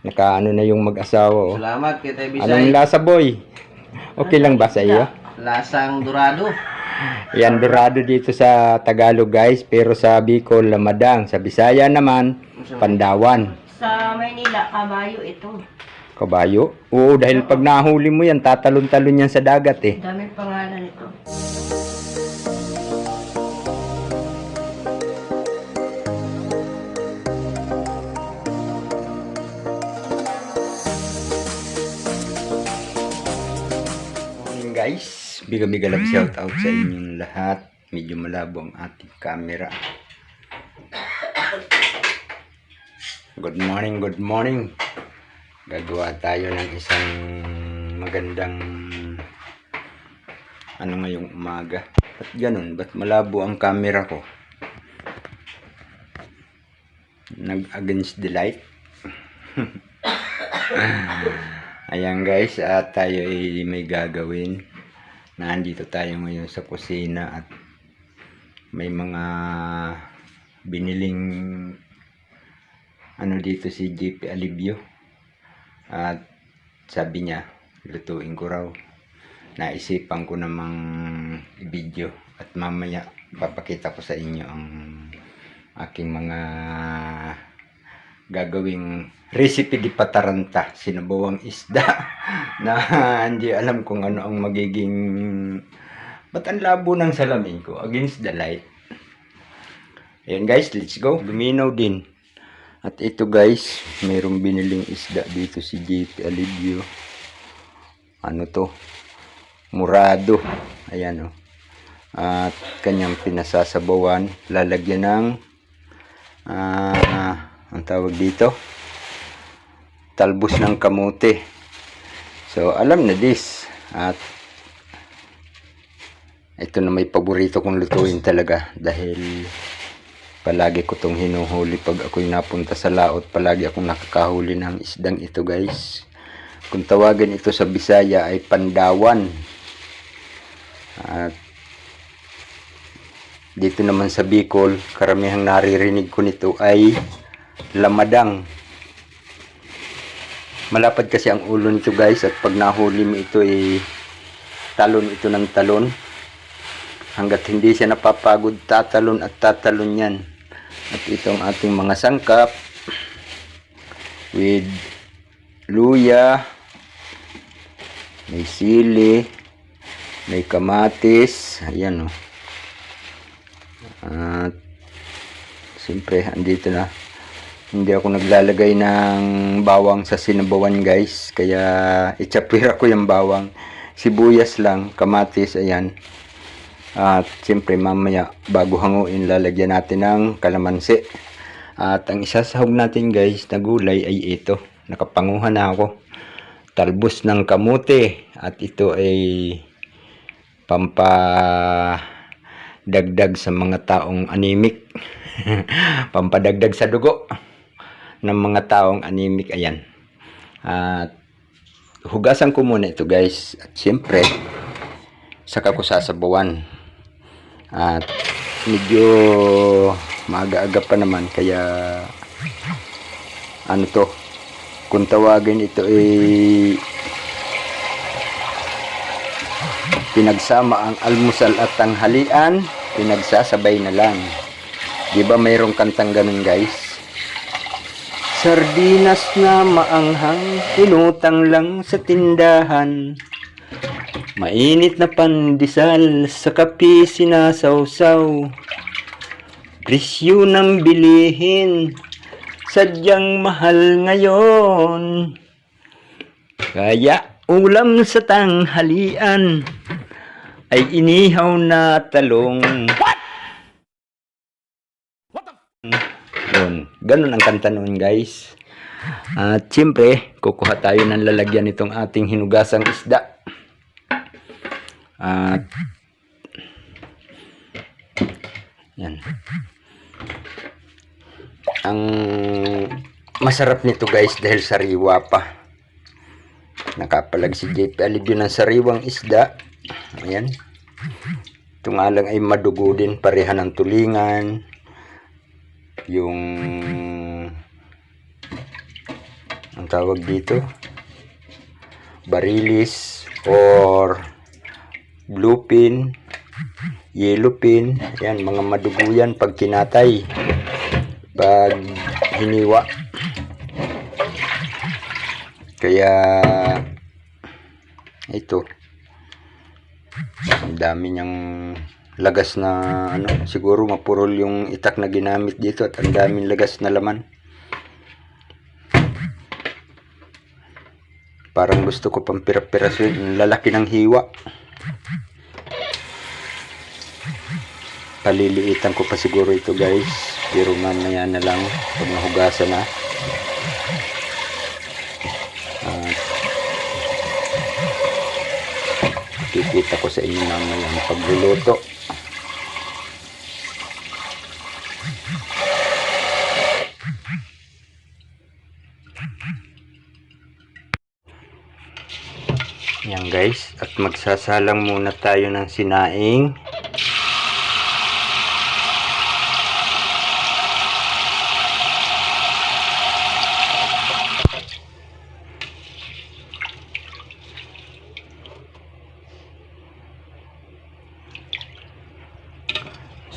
Nakaano na yung mag-asawa. Oh. Salamat kita Bisay. Anong lasa, boy? Okay lang ba sa iyo? Lasang dorado. Yan, dorado dito sa Tagalog, guys. Pero sa Bicol, lamadang. Sa Bisaya naman, pandawan. Sa Maynila, kabayo ito. Kabayo? Oo, dahil pag nahuli mo yan, tatalon-talon yan sa dagat eh. Daming pangalan ito. Morning guys, biga-biga lang shout out sa inyong lahat. Medyo malabo ang ating camera. Good morning, good morning. Gagawa tayo ng isang magandang ngayong umaga. Ba't ganun? Ba't malabo ang camera ko? Nag-against the light. Ayan guys, at tayo ay may gagawin. Nandito tayo ngayon sa kusina at may mga biniling dito si JP Alibio. At sabi niya, lutuin ko raw. Naisipan ko namang i-video at mamaya papakita ko sa inyo ang aking mga gagawing recipe di pataranta, sinabawang isda na hindi alam kung ano ang magiging, ba't ang labo ng salamin ko against the light. Ayan guys, let's go. Luminaw din. At ito guys, mayroong biniling isda dito si JP Alibio. Ano to? Murado. Ayan o. At kanyang pinasasabawan. Lalagyan ng ang tawag dito, talbos ng kamote. So alam na this. At ito na may paborito kong lutuin talaga dahil palagi ko itong hinuhuli pag ako'y napunta sa laot. Palagi akong nakakahuli ng isdang ito guys. Kung tawagan ito sa Bisaya ay pandawan. At dito naman sa Bicol, karamihang naririnig ko nito ay lamadang. Malapad kasi ang ulo nito guys, at pag nahuli mo ito ay talon ito ng talon. Hanggat hindi siya napapagod, tatalon at tatalon yan. At itong ating mga sangkap with luya, may sili, may kamatis, ayan o. At siyempre andito na, hindi ako naglalagay ng bawang sa sinabawan guys, kaya itsapira ko yung bawang. Sibuyas lang, kamatis, ayan. At siyempre mamaya bago hanguin, lalagyan natin ng kalamansi. At ang isasahog natin guys na gulay ay ito, nakapanguhan na ako, talbos ng kamote. At ito ay pampadagdag sa mga taong anemic. Pampadagdag sa dugo ng mga taong anemic. Ayan. At hugasan ko muna ito guys. At siyempre saka ko sasabawan. At medyo maaga-aga pa naman, kaya ano to, kung tawagin ito ay pinagsama ang almusal at tanghalian, pinagsasabay na lang. Diba mayroong kantang ganun guys? Sardinas na maanghang, inutang lang sa tindahan. Mainit na pandesal, sa kape sinasawsaw. Presyo ng bilihin, sadyang mahal ngayon. Kaya ulam sa tanghalian ay inihaw na talong. Yun, ganun ang kanta noon guys. At siyempre, kukuha tayo ng lalagyan nitong ating hinugasang isda. At yan. Ang masarap nito guys dahil sariwa pa. Nakapalag si JP Alibio ng sariwang isda. Ayan. Ito nga lang ay madugo din, pareha ng tulingan. Yung ang tawag dito, barilis or blue pin, yellow pin. Yan, mga madugo yan pag kinatay, pag hiniwa. Kaya ito, ang dami niyang lagas na ano, siguro mapurol yung itak na ginamit dito at ang daming lagas na laman. Parang gusto ko pang pirapirasin, ang lalaki ng hiwa. Paliliitan ko pa siguro ito guys, pero mamaya na lang pag nahugasan na. Kikita ko sa inyo mamaya ang pagluluto. Yan guys, at magsasalang muna tayo ng sinaing.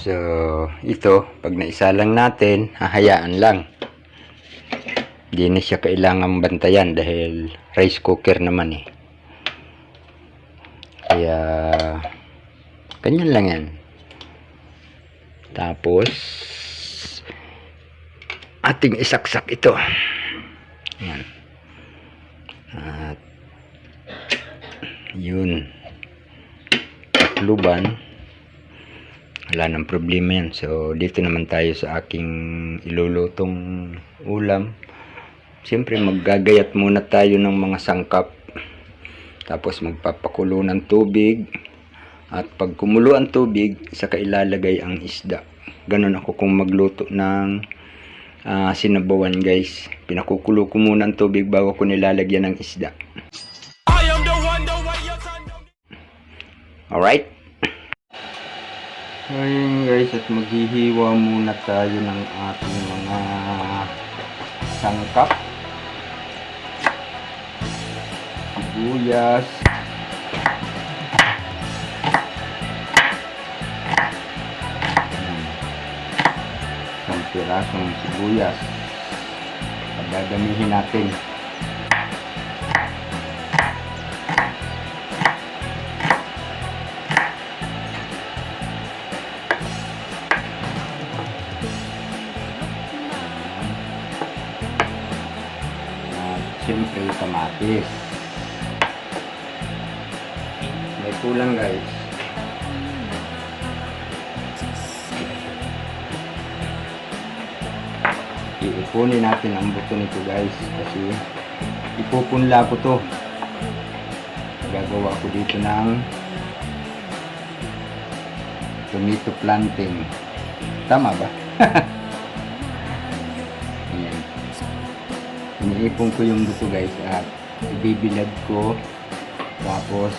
So, ito, pag naisalang natin, hahayaan lang. Hindi na siya kailangang bantayan dahil rice cooker naman eh. Kaya, ganyan lang yan. Tapos, ating isaksak ito. Yan. At, yun. Takluban. Wala nang problema yan. So, dito naman tayo sa aking ilulutong ulam. Siyempre, maggagayat muna tayo ng mga sangkap. Tapos, magpapakulo ng tubig. At pag kumulo ang tubig, saka ilalagay ang isda. Ganun ako kung magluto ng sinabawan, guys. Pinakukulo ko muna ang tubig bago ko nilalagyan ng isda. Alright? Ayun guys, at maghihiwa muna tayo ng ating mga sangkap. Sibuyas. Isang pirasong sibuyas. Pagdadamihin natin. Siyempre kamatis. May kulang guys. Iipunin natin ang buto nito guys, kasi ipupunla ko to. Gagawa ko dito ng tomato planting. Tama ba? Iniipon ko yung buto guys at ibibilad ko, tapos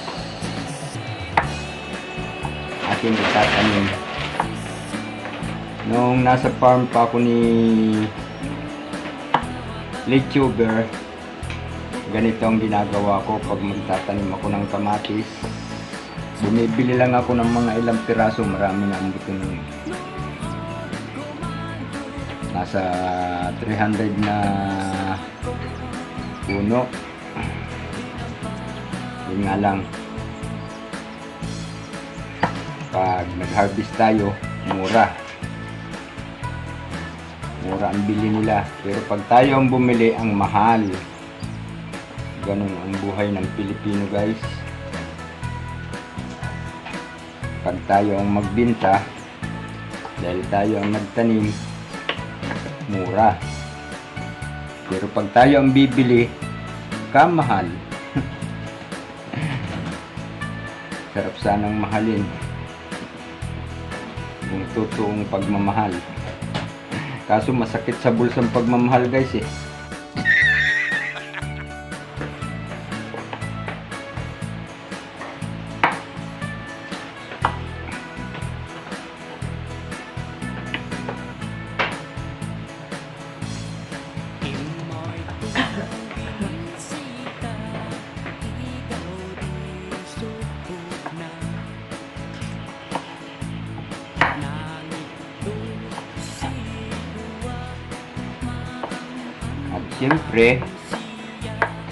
aking itatanim. Nung nasa farm pa ako ni Lechuber, ganito ang ginagawa ko pag magtatanim ako ng kamatis. Bumibili lang ako ng mga ilang piraso, marami na ang buto nun. Nasa 300 na puno. Yun nga lang, pag nag-harvest tayo, mura ang bili nila, pero pag tayo ang bumili, ang mahal. Ganun ang buhay ng Pilipino guys. Pag tayo ang magbenta, dahil tayo ang nagtanim, mura. Pero pag tayo ang bibili, kamahal. Sarap sanang mahalin kung totoong pagmamahal. Kaso masakit sa bulsang pagmamahal guys eh. Siyempre,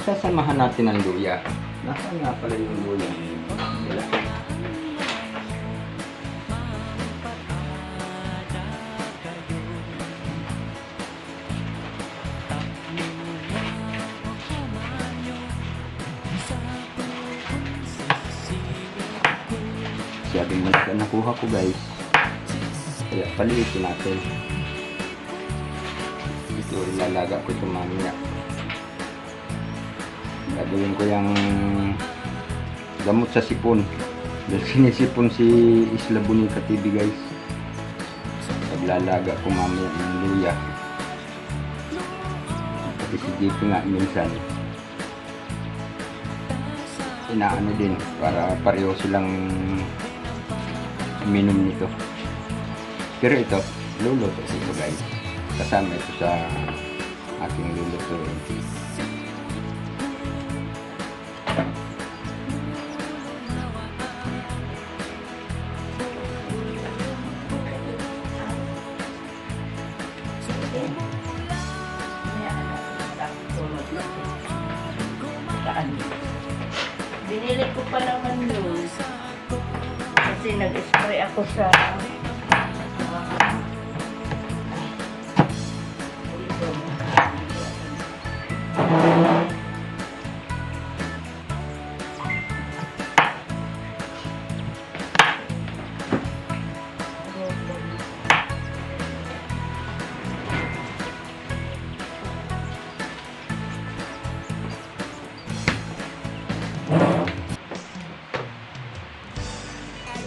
sasamahan natin ang luya. Nasaan nga pala yung luya? Wala. Siyabing malaki ang nakuha ko guys. Kaya paliitin natin. Ito ilalaga ko ito mamaya. Gagawin ko yung gamot sa sipon. Dahil sinisipon si Isla Bonita TV guys. Paglalaga ko mamaya ng luya. Pati si JP nga minsan. Inaano din para pareho silang uminom nito. Pero ito, luluto ito guys. Kasama ito sa aking luluto. Binili ko pa naman yun. Kasi nag-spray ako sa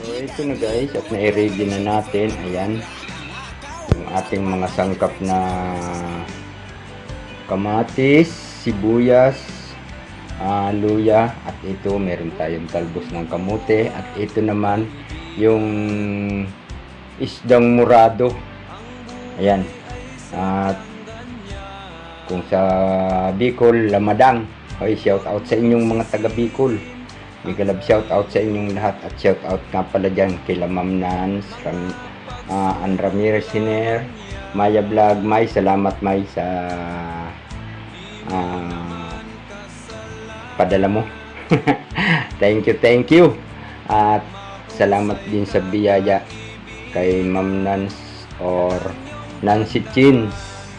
So ito na guys, at na-ready na natin. Ayan. Yung ating mga sangkap na kamatis, sibuyas, luya, at ito meron tayong talbos ng kamote, at ito naman yung isdang murado. Ayan. At kung sa Bicol, lamadang. Okay, shout out sa inyong mga taga Bicol. Mega love shout out sa inyong lahat, at shout out nga pala dyan kay Ma'am Nance, Ann Ramirez Hiner, Maya Vlog. May salamat May sa padala mo. Thank you. At salamat din sa biyaya kay Ma'am Nance or Nancy Chin.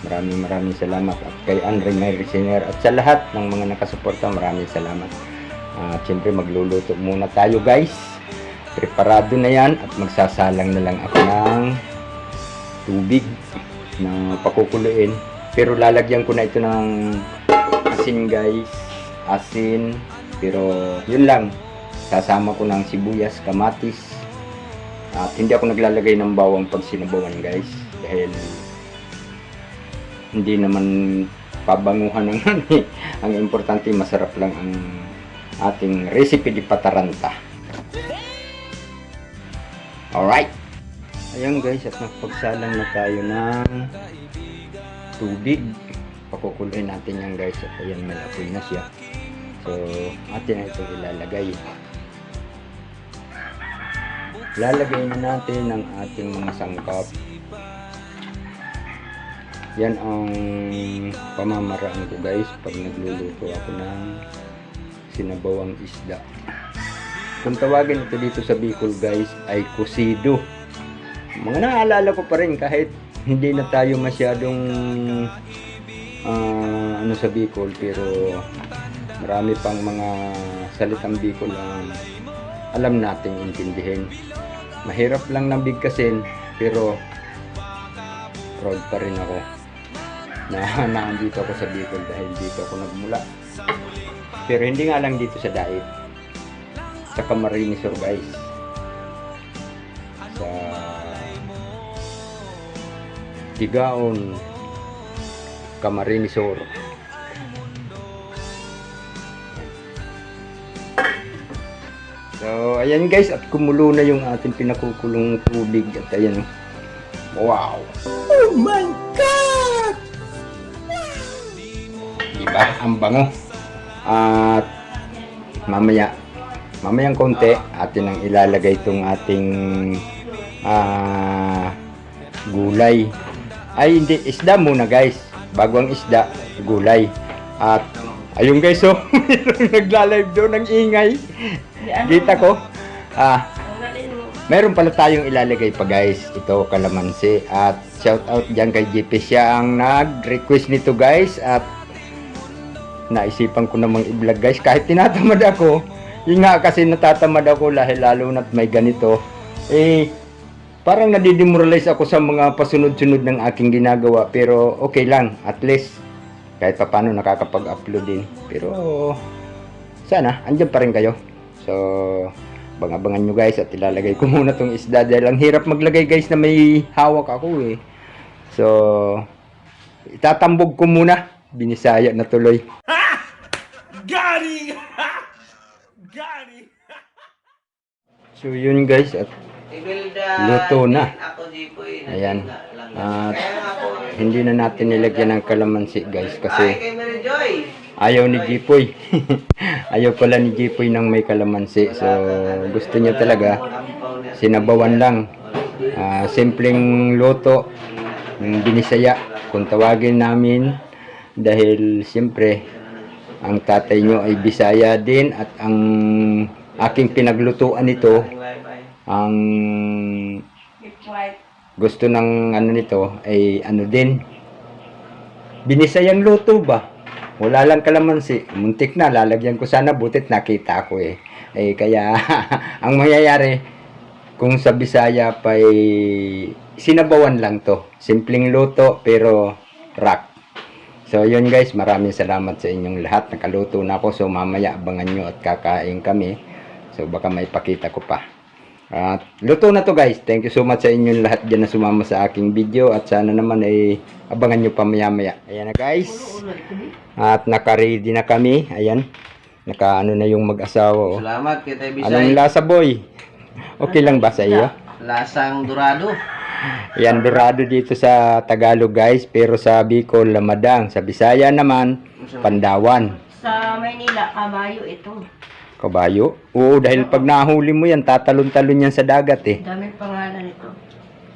Maraming salamat, at kay Ann Ramirez Hiner, at sa lahat ng mga nakasuporta, maraming salamat. Siyempre magluluto muna tayo guys. Preparado na yan, at magsasalang na lang ako ng tubig na pakukuluin. Pero lalagyan ko na ito ng asin guys. Asin. Pero yun lang. Sasama ko ng sibuyas, kamatis. At hindi ako naglalagay ng bawang pag sinabawan guys. Dahil hindi naman pabanguhan ng ang importante masarap lang ang ating recipe di pataranta. Alright. Ayan guys, at napagsalang na tayo ng tubig. Pakukuluin natin yan guys. At ayan, malapoy na siya. So, atin na itong ilalagay. Lalagay na natin ang ating mga sangkap. Yan ang pamamaraan ko guys pag nagluluto ako ng sinabawang isda. Kung tawagin ito dito sa Bicol guys ay kusido. Mga naalala ko pa rin kahit hindi na tayo masyadong sa Bicol, pero marami pang mga salitang Bicol ang alam nating intindihin. Mahirap lang nang bigkasin, pero proud pa rin ako na naandito ako sa Bicol dahil dito ako nagmula. Pero hindi nga lang dito sa Dait, sa Camarines Sur guys, sa Tigaon, Camarines Sur. So ayan guys, at kumulo na yung ating pinakukulong tubig, at ayan, wow, oh my god, diba ang bango. At mamayang konti atin ang ilalagay itong ating gulay. Ay hindi, isda muna guys. Bago ang isda, gulay. At ayun guys, oh, mayroong nagla-live doon ng ingay. Kita ko. Ang galing mo. Meron pala tayong ilalagay pa guys. Ito, kalamansi. At shout out dyan kay JP. Siya ang nag-request nito guys. At naisipan ko namang i-vlog guys. Kahit tinatamad ako. Yun nga kasi natatamad ako lalo na't may ganito. Parang nadidemoralize ako sa mga pasunod-sunod ng aking ginagawa. Pero okay lang. At least kahit pa paano nakakapag-upload din. Pero sana andyan pa rin kayo. So abangan nyo guys at ilalagay ko muna tong isda dahil ang hirap maglagay guys na may hawak ako eh. So itatambog ko muna. Binisaya na tuloy. Gani! Gani! So yun guys at luto na. Ako, Jipoy. Ayan. At hindi na natin nilagyan ng kalamansi guys Ay, kasi kay Mary Joy. ayaw ni Jipoy. Ayaw pala ni Jipoy ng may kalamansi. So gusto niya talaga sinabawan lang. Simpleng luto ng binisaya kung tawagin namin dahil siyempre ang tatay nyo ay Bisaya din at ang aking pinaglutuan nito ang Keep white. gusto ng ano nito ay ano din binisayang luto ba, wala lang kalamansi, muntik na lalagyan ko sana butit nakita ko kaya ang mangyayari kung sa Bisaya pa sinabawan lang to, simpleng luto pero rock. So yun guys, maraming salamat sa inyong lahat, nakaluto na ako. So mamaya abangan nyo at kakain kami. So baka may pakita ko pa. Luto na to guys. Thank you so much sa inyong lahat dyan na sumama sa aking video. At sana naman abangan nyo pa maya. Ayan na guys. At naka-ready na kami. Ayan. Naka-ano na yung mag-asawa. Oh. Salamat kay Tay Bisay. Anong lasa boy? Okay lang ba sa iyo? Lasang dorado. Ayan, dorado dito sa Tagalog guys. Pero sa Bicol, lamadang. Sa Bisaya naman, pandawan. Sa Maynila, kabayo ito. Kabayo? Oo, dahil pag nahuli mo yan, tatalon-talon yan sa dagat Dami pangalan ito.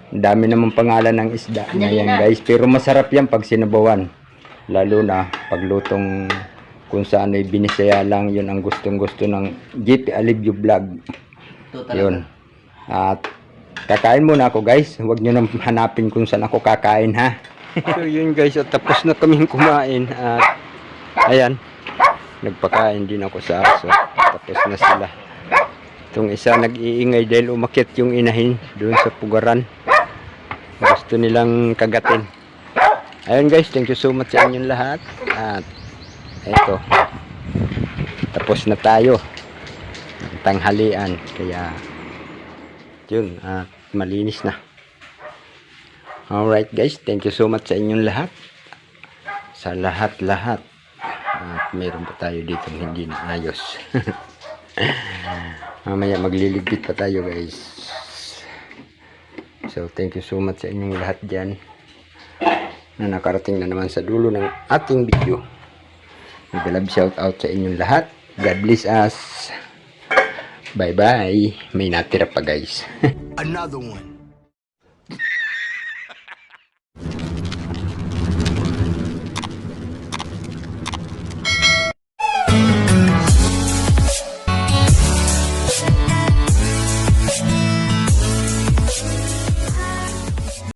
Ang dami namang pangalan ng isda na Andali yan na. guys. Pero masarap yan pag sinabawan. Lalo na paglutong kung saan ay binisaya lang. Yun ang gustong-gusto ng JP Alivio Vlog. Ito talaga. Yun. At kakain muna ako guys. Huwag nyo nang hanapin kung saan ako kakain ha. So yun guys, at tapos na kaming kumain. At ayan, nagpakain din ako sa aso. Tapos na sila. Itong isa nag-iingay dahil umakyat yung inahin doon sa pugaran. Gusto nilang kagatin. Ayun guys, thank you so much sa inyong lahat. At eto, tapos na tayo ng tanghalian. Kaya yun, malinis na. Alright guys, thank you so much sa inyong lahat. Sa lahat-lahat. At meron pa tayo dito hindi na ayos. Mamaya magliligpit pa tayo guys. So thank you so much sa inyong lahat dyan na nakarating na naman sa dulo ng ating video. Nag-love shout out sa inyong lahat. God bless us. Bye bye. May natira pa guys. Another one.